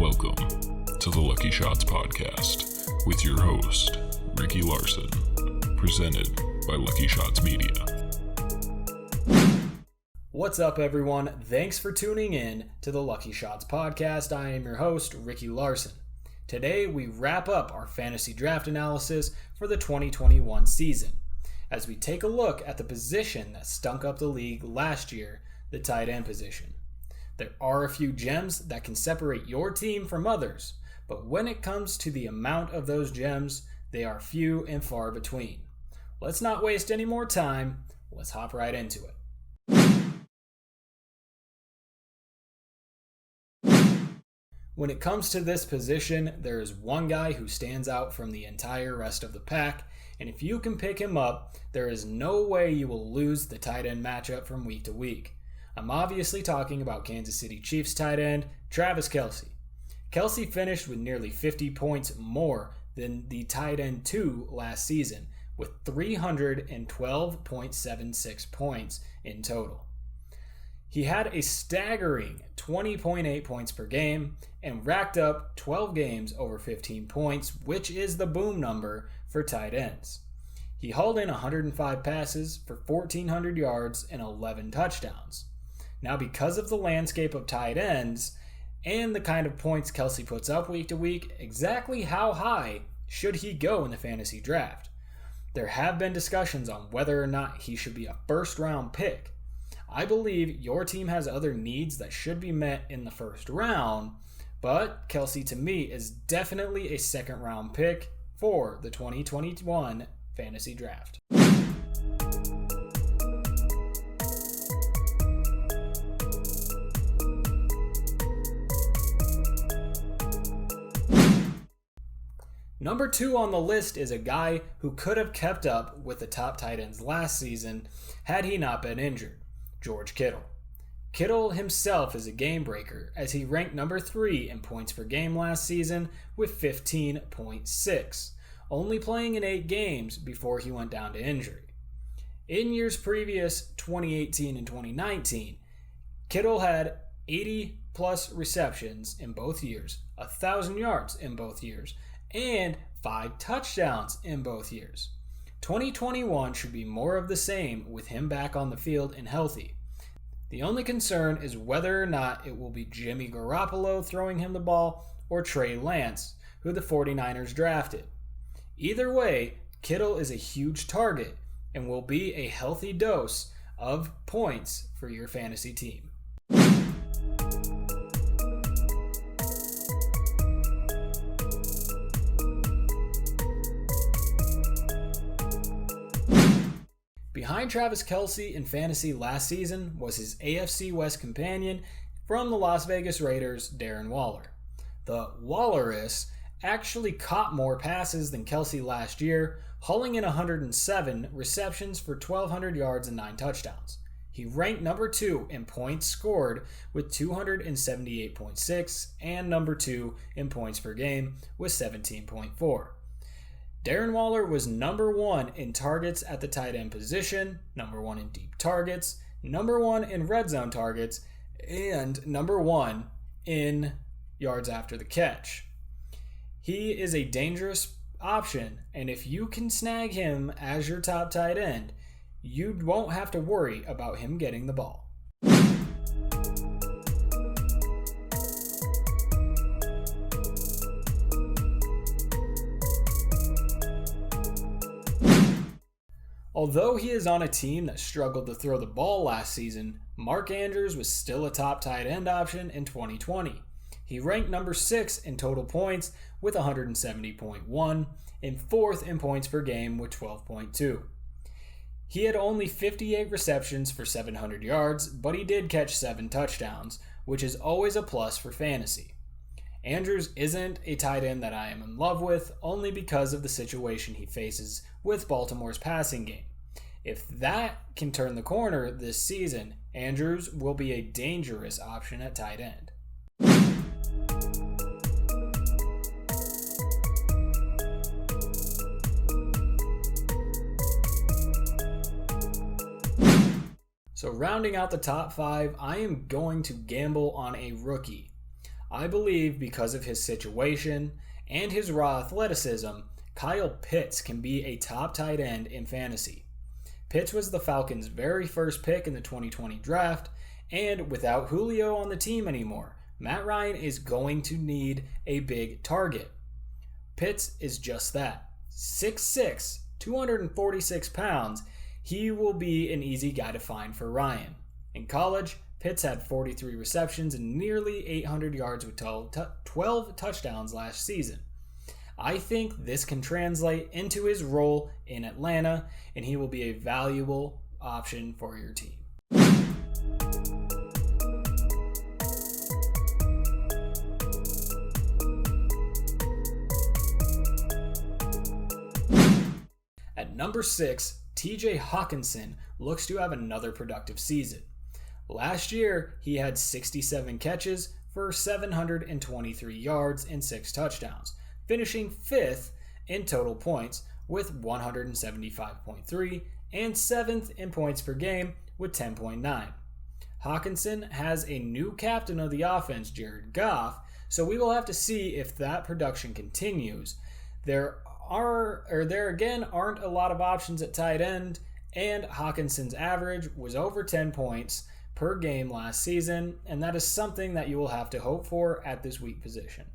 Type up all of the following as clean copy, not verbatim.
Welcome to the LuckyShots podcast with your host, Ricky Larson, presented by LuckyShots Media. What's up, everyone? Thanks for tuning in to the LuckyShots podcast. I am your host, Ricky Larson. Today, we wrap up our fantasy draft analysis for the 2021 season as we take a look at the position that stunk up the league last year, the tight end position. There are a few gems that can separate your team from others, but when it comes to the amount of those gems, they are few and far between. Let's not waste any more time. Let's hop right into it. When it comes to this position, there is one guy who stands out from the entire rest of the pack, and if you can pick him up, there is no way you will lose the tight end matchup from week to week. I'm obviously talking about Kansas City Chiefs tight end Travis Kelce. Kelce finished with nearly 50 points more than the tight end 2 last season, with 312.76 points in total. He had a staggering 20.8 points per game and racked up 12 games over 15 points, which is the boom number for tight ends. He hauled in 105 passes for 1,400 yards and 11 touchdowns. Now, because of the landscape of tight ends and the kind of points Kelce puts up week to week, exactly how high should he go in the fantasy draft? There have been discussions on whether or not he should be a first-round pick. I believe your team has other needs that should be met in the first round, but Kelce to me is definitely a second-round pick for the 2021 fantasy draft. Number 2 on the list is a guy who could have kept up with the top tight ends last season had he not been injured. George Kittle. Kittle himself is a game breaker as he ranked number 3 in points per game last season with 15.6, only playing in 8 games before he went down to injury. In years previous, 2018 and 2019, Kittle had 80 plus receptions in both years, 1,000 yards in both years, and 5 touchdowns in both years. 2021 should be more of the same with him back on the field and healthy. The only concern is whether or not it will be Jimmy Garoppolo throwing him the ball or Trey Lance, who the 49ers drafted. Either way, Kittle is a huge target and will be a healthy dose of points for your fantasy team. Behind Travis Kelce in fantasy last season was his AFC West companion from the Las Vegas Raiders, Darren Waller. The Walrus actually caught more passes than Kelce last year, hauling in 107 receptions for 1,200 yards and 9 touchdowns. He ranked number 2 in points scored with 278.6 and number 2 in points per game with 17.4. Darren Waller was number 1 in targets at the tight end position, number 1 in deep targets, number 1 in red zone targets, and number 1 in yards after the catch. He is a dangerous option, and if you can snag him as your top tight end, you won't have to worry about him getting the ball. Although he is on a team that struggled to throw the ball last season, Mark Andrews was still a top tight end option in 2020. He ranked number 6 in total points with 170.1 and 4th in points per game with 12.2. He had only 58 receptions for 700 yards, but he did catch 7 touchdowns, which is always a plus for fantasy. Andrews isn't a tight end that I am in love with, only because of the situation he faces with Baltimore's passing game. If that can turn the corner this season, Andrews will be a dangerous option at tight end. So rounding out the top 5, I am going to gamble on a rookie. I believe because of his situation and his raw athleticism, Kyle Pitts can be a top tight end in fantasy. Pitts was the Falcons' very first pick in the 2020 draft, and without Julio on the team anymore, Matt Ryan is going to need a big target. Pitts is just that. 6'6", 246 pounds, he will be an easy guy to find for Ryan. In college, Pitts had 43 receptions and nearly 800 yards with 12 touchdowns last season. I think this can translate into his role in Atlanta, and he will be a valuable option for your team. At number 6, TJ Hockenson looks to have another productive season. Last year, he had 67 catches for 723 yards and 6 touchdowns, finishing 5th in total points with 175.3 and 7th in points per game with 10.9. Hockenson has a new captain of the offense, Jared Goff, so we will have to see if that production continues. There again aren't a lot of options at tight end, and Hockenson's average was over 10 points per game last season, and that is something that you will have to hope for at this weak position.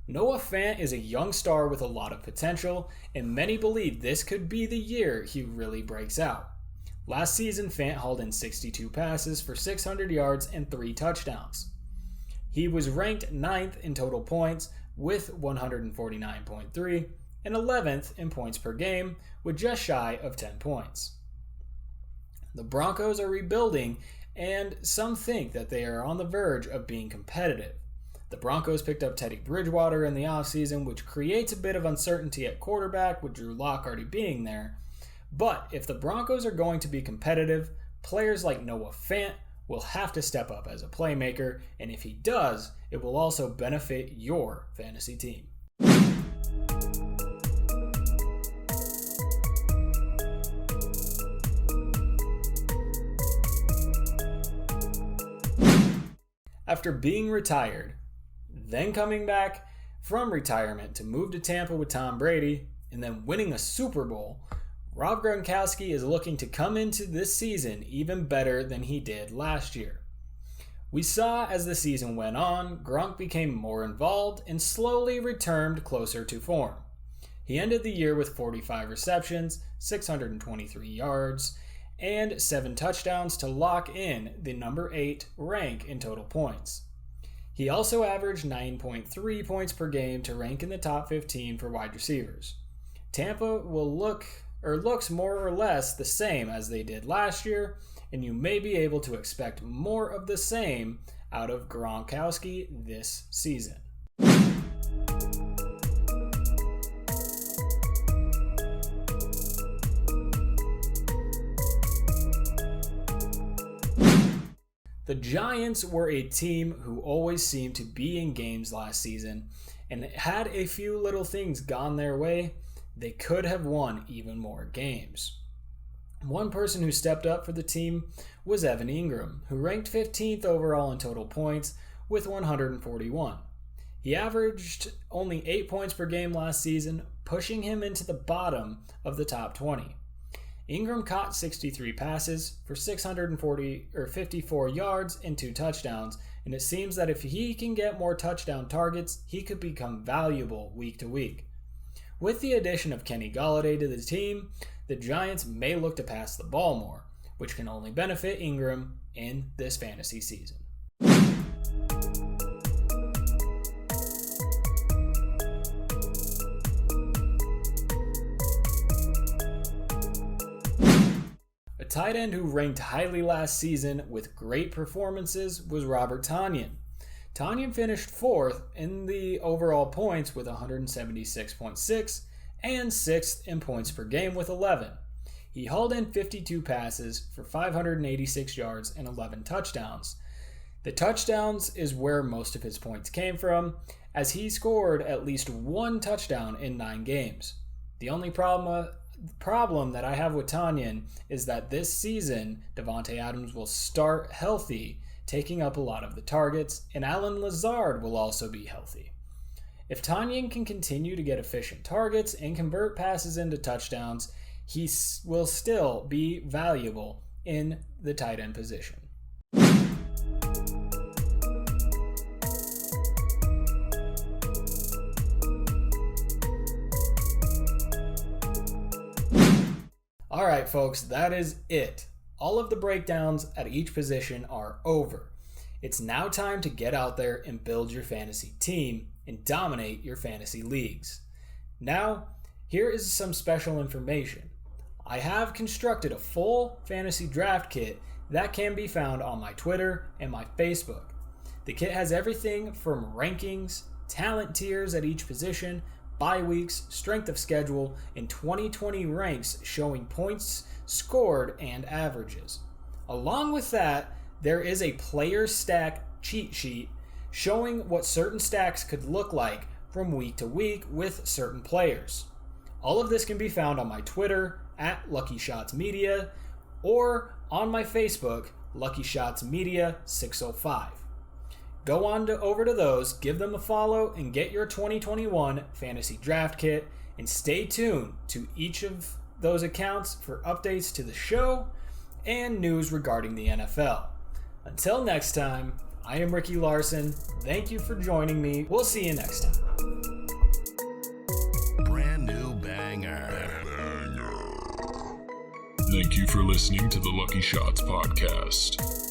Noah Fant is a young star with a lot of potential, and many believe this could be the year he really breaks out. Last season, Fant hauled in 62 passes for 600 yards and 3 touchdowns. He was ranked 9th in total points with 149.3 and 11th in points per game with just shy of 10 points. The Broncos are rebuilding, and some think that they are on the verge of being competitive. The Broncos picked up Teddy Bridgewater in the offseason, which creates a bit of uncertainty at quarterback with Drew Lock already being there. But if the Broncos are going to be competitive, players like Noah Fant will have to step up as a playmaker, and if he does, it will also benefit your fantasy team. After being retired, then coming back from retirement to move to Tampa with Tom Brady, and then winning a Super Bowl, Rob Gronkowski is looking to come into this season even better than he did last year. We saw as the season went on, Gronk became more involved and slowly returned closer to form. He ended the year with 45 receptions, 623 yards, and 7 touchdowns to lock in the number 8 rank in total points. He also averaged 9.3 points per game to rank in the top 15 for wide receivers. Tampa looks more or less the same as they did last year, and you may be able to expect more of the same out of Gronkowski this season. The Giants were a team who always seemed to be in games last season, and had a few little things gone their way, they could have won even more games. One person who stepped up for the team was Evan Engram, who ranked 15th overall in total points with 141. He averaged only 8 points per game last season, pushing him into the bottom of the top 20. Engram caught 63 passes for 654 yards and 2 touchdowns, and it seems that if he can get more touchdown targets, he could become valuable week to week. With the addition of Kenny Golladay to the team, the Giants may look to pass the ball more, which can only benefit Engram in this fantasy season. A tight end who ranked highly last season with great performances was Robert Tonyan. Tonyan finished 4th in the overall points with 176.6 and 6th in points per game with 11. He hauled in 52 passes for 586 yards and 11 touchdowns. The touchdowns is where most of his points came from, as he scored at least one touchdown in 9 games. The only problem that I have with Tonyan is that this season, Davante Adams will start healthy, taking up a lot of the targets, and Allen Lazard will also be healthy. If Tonyan can continue to get efficient targets and convert passes into touchdowns, he will still be valuable in the tight end position. Alright folks, that is it. All of the breakdowns at each position are over. It's now time to get out there and build your fantasy team and dominate your fantasy leagues. Now, here is some special information. I have constructed a full fantasy draft kit that can be found on my Twitter and my Facebook. The kit has everything from rankings, talent tiers at each position, bye weeks, strength of schedule, and 2020 ranks showing points scored and averages. Along with that, there is a player stack cheat sheet showing what certain stacks could look like from week to week with certain players. All of this can be found on my Twitter at LuckyShots Media or on my Facebook, LuckyShots Media 605. Go on over to those, give them a follow, and get your 2021 fantasy draft kit, and stay tuned to each of those accounts for updates to the show and news regarding the NFL. Until next time, I am Ricky Larson. Thank you for joining me. We'll see you next time. Brand new banger. Thank you for listening to the Lucky Shots podcast.